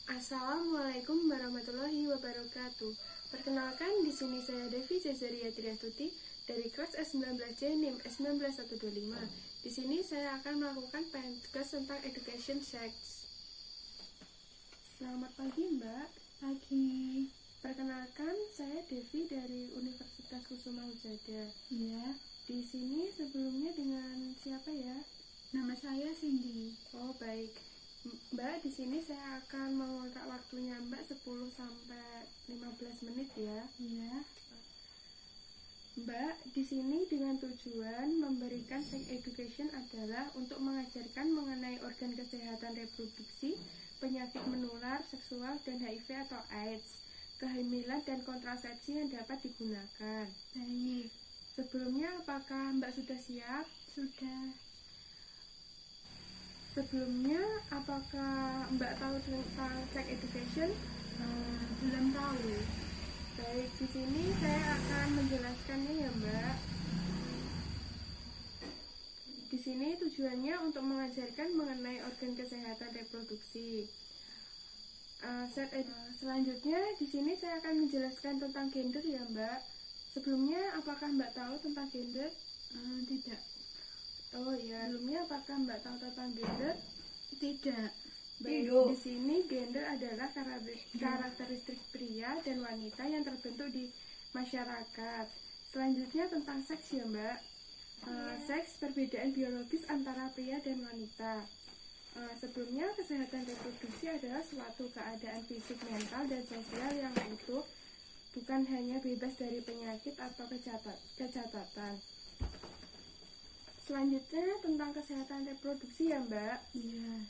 Assalamualaikum warahmatullahi wabarakatuh. Perkenalkan, di sini saya Devi Cesaria Triastuti dari kelas S19C NIM S19125. Di sini saya akan melakukan tugas tentang Education Sex. Selamat pagi, Mbak. Pagi. Perkenalkan, saya Devi dari Universitas Kusuma Husada. Iya. Di sini sebelumnya dengan siapa ya? Nama saya Cindy. Oh, baik. Mbak, di sini saya akan mengontrak waktunya Mbak 10 sampai 15 menit ya. Iya. Mbak, di sini dengan tujuan memberikan sex education adalah untuk mengajarkan mengenai organ kesehatan reproduksi, penyakit menular, seksual, dan HIV atau AIDS, kehamilan dan kontrasepsi yang dapat digunakan. Baik. Sebelumnya, apakah Mbak sudah siap? Sudah. Sebelumnya, apakah Mbak tahu tentang sex education? Belum tahu. Baik, di sini saya akan menjelaskannya ya, Mbak. Di sini tujuannya untuk mengajarkan mengenai organ kesehatan reproduksi. Selanjutnya, di sini saya akan menjelaskan tentang gender ya, Mbak. Sebelumnya, apakah Mbak tahu tentang gender? Tidak. Oh ya, sebelumnya apakah Mbak tahu tentang gender? Tidak. Baik, di sini gender adalah karakteristik pria dan wanita yang terbentuk di masyarakat. Selanjutnya tentang seks ya, Mbak. Seks perbedaan biologis antara pria dan wanita. Sebelumnya, kesehatan reproduksi adalah suatu keadaan fisik, mental, dan sosial yang utuh, bukan hanya bebas dari penyakit atau kecacatan. Selanjutnya tentang kesehatan reproduksi ya, Mbak. Iya.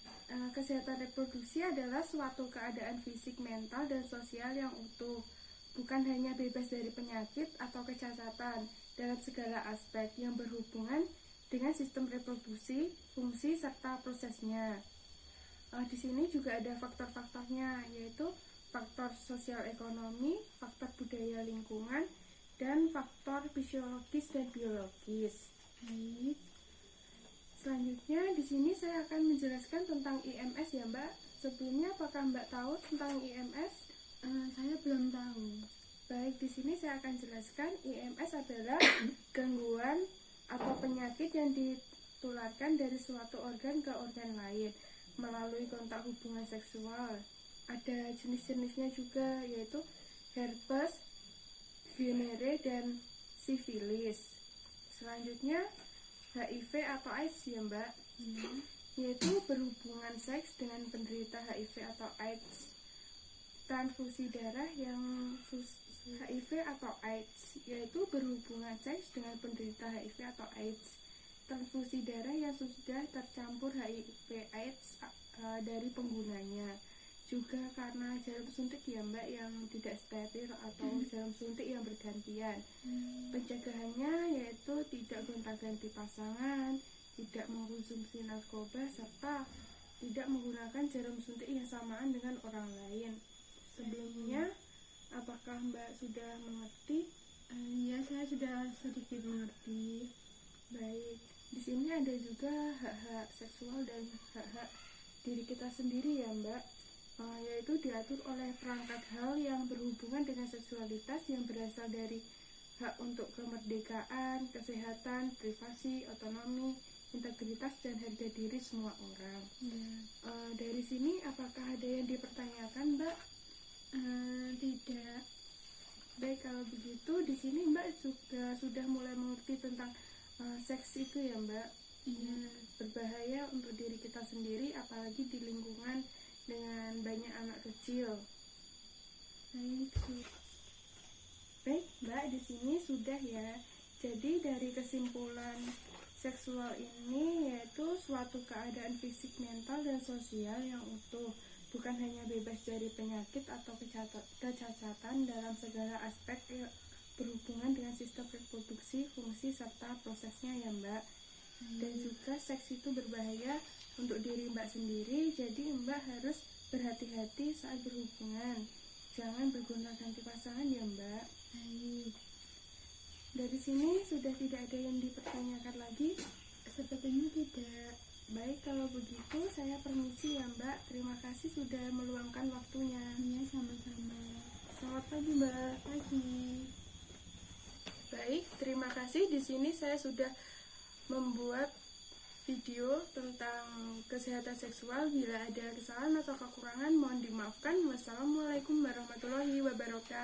Kesehatan reproduksi adalah suatu keadaan fisik, mental, dan sosial yang utuh, bukan hanya bebas dari penyakit atau kecacatan dalam segala aspek yang berhubungan dengan sistem reproduksi, fungsi, serta prosesnya. Di sini juga ada faktor-faktornya, yaitu faktor sosial ekonomi, faktor budaya lingkungan, dan faktor fisiologis dan biologis. Baik. Selanjutnya di sini saya akan menjelaskan tentang IMS ya, Mbak. Sebelumnya apakah Mbak tahu tentang IMS? Saya belum tahu. Baik, di sini saya akan jelaskan IMS adalah gangguan atau penyakit yang ditularkan dari suatu organ ke organ lain melalui kontak hubungan seksual. Ada jenis-jenisnya juga, yaitu herpes, gonorrhea, dan sifilis. Selanjutnya HIV atau AIDS ya, Mbak. Yaitu berhubungan seks dengan penderita HIV atau AIDS. Transfusi darah yang HIV atau AIDS, yaitu berhubungan seks dengan penderita HIV atau AIDS. Transfusi darah yang sudah tercampur HIV AIDS dari penggunanya. Juga karena jarum suntik ya, Mbak, yang tidak steril atau jarum suntik yang bergantian. Pencegahannya yaitu tidak gonta-ganti pasangan, tidak mengkonsumsi narkoba, serta tidak menggunakan jarum suntik yang samaan dengan orang lain. Sebelumnya, apakah Mbak sudah mengerti? Ya, saya sudah sedikit mengerti. Baik, di sini ada juga hak-hak seksual dan hak-hak diri kita sendiri ya, Mbak. Yaitu diatur oleh perangkat hal yang berhubungan dengan seksualitas yang berasal dari hak untuk kemerdekaan, kesehatan, privasi, otonomi, integritas, dan harga diri semua orang. Dari sini apakah ada yang dipertanyakan, Mbak? Tidak. Baik, kalau begitu di sini Mbak juga sudah mulai mengerti tentang seks itu ya, Mbak. Iya. Berbahaya untuk diri kita sendiri, apalagi di lingkungan dengan banyak anak kecil. Baik, Mbak, di sini sudah ya. Jadi dari kesimpulan seksual ini yaitu suatu keadaan fisik, mental, dan sosial yang utuh, bukan hanya bebas dari penyakit atau kecacatan dalam segala aspek yang berhubungan dengan sistem reproduksi, fungsi, serta prosesnya ya, Mbak. Dan juga seks itu berbahaya untuk diri Mbak sendiri, jadi Mbak harus berhati-hati saat berhubungan. Jangan bergonta-ganti pasangan ya, Mbak. Baik. Dari sini sudah tidak ada yang dipertanyakan lagi? Sepertinya tidak. Baik, kalau begitu saya permisi ya Mbak. Terima kasih sudah meluangkan waktunya. Iya, sama-sama. Selamat pagi Mbak. Pagi. Baik, terima kasih. Di sini saya sudah membuat video tentang kesehatan seksual. Bila ada kesalahan atau kekurangan mohon dimaafkan. Wassalamualaikum warahmatullahi wabarakatuh.